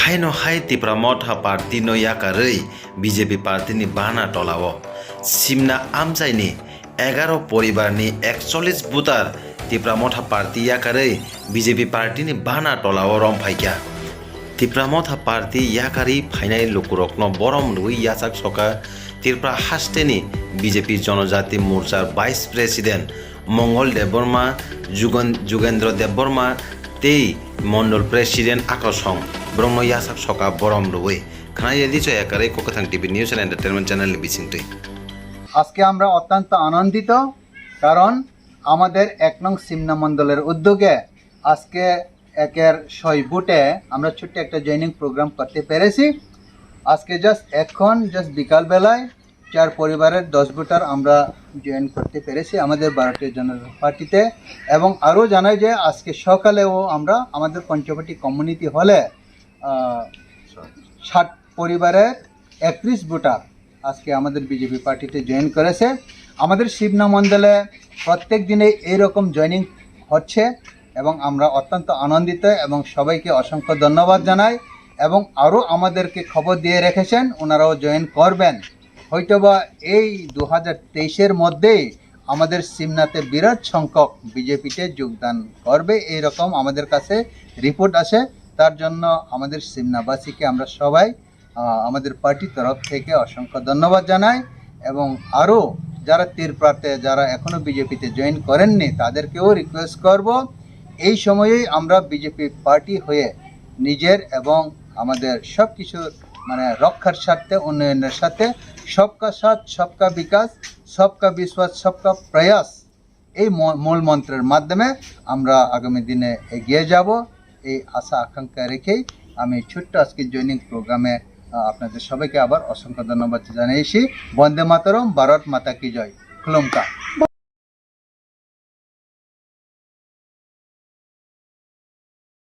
haino hai tipra motha party no yakarei BJP party ni bana tolao simna amjai ni 11 পরিবার ni 41 butar tipra motha party yakarei BJP party ni bana tolao romphaikia tipra motha party yakari phainai lokurokno borom rui yasak soka Tripura হাস্টেনি BJP Janajati মোর্চার vice president Mangal Debbarma Jugendra Debbarma তেই mandal president আকর্ষণ ব্রহ্ম Yasak সকা বরম রুই খানাই দিছ একারে কোকথাং TV news and entertainment channel বিসিংতই আজকে আমরা অত্যন্ত আনন্দিত কারণ আমাদের ১ নং সিমনা মণ্ডলের উদ্যোগে আজকে একের ৬ বুটে আমরা ছোট্ট একটা জয়েনিং প্রোগ্রাম করতে পেরেছি। আজকে জাস্ট বিকাল বেলায় ৪ পরিবারের ১০ ভোটার আমরা জয়েন করতে পেরেছি আমাদের ভারতীয় জনতা পার্টিতে এবং আরও জানাই যে আজকে সকালেও আমরা আমাদের পঞ্চবটি কমিউনিটি হলে ৬০ পরিবারের ৩১ ভোটার আজকে আমাদের বিজেপি পার্টিতে জয়েন করেছে। আমাদের শিবনা মণ্ডলে প্রত্যেক দিনে এইরকম জয়েনিং হচ্ছে এবং আমরা অত্যন্ত আনন্দিত এবং সবাইকে অসংখ্য ধন্যবাদ জানাই এবং আরও আমাদেরকে খবর দিয়ে রেখেছেন ওনারাও জয়েন করবেন। হয়তোবা এই 2023-এর মধ্যেই আমাদের সিমনাতে বিরাট সংখ্যক বিজেপিতে যোগদান করবে এইরকম আমাদের কাছে রিপোর্ট আসে। তার জন্য আমাদের সিমনাবাসীকে আমরা সবাই আমাদের পার্টির তরফ থেকে অসংখ্য ধন্যবাদ জানাই এবং আরও যারা ত্রিপুরাতে যারা এখনও বিজেপিতে জয়েন করেননি তাদেরকেও রিকোয়েস্ট করব এই সময়েই আমরা বিজেপি পার্টি হয়ে নিজের এবং আমাদের সব কিছুর রক্ষার স্বার্থে উন্নয়নের সাথে সবকা সাথ সবকা বিকাশ সবকা বিশ্বাস সবকা প্রয়াস এই মূল মন্ত্রের মাধ্যমে আমরা আগামী দিনে এগিয়ে যাব এই আশা আকাঙ্ক্ষা রেখেই আমি ছোট্ট আজকে জয়েনিং প্রোগ্রামে আপনাদের সবাইকে আবার অসংখ্য ধন্যবাদ জানিয়েছি। বন্দে মাতরম, ভারত মাতা কি জয়, খুলুমকা।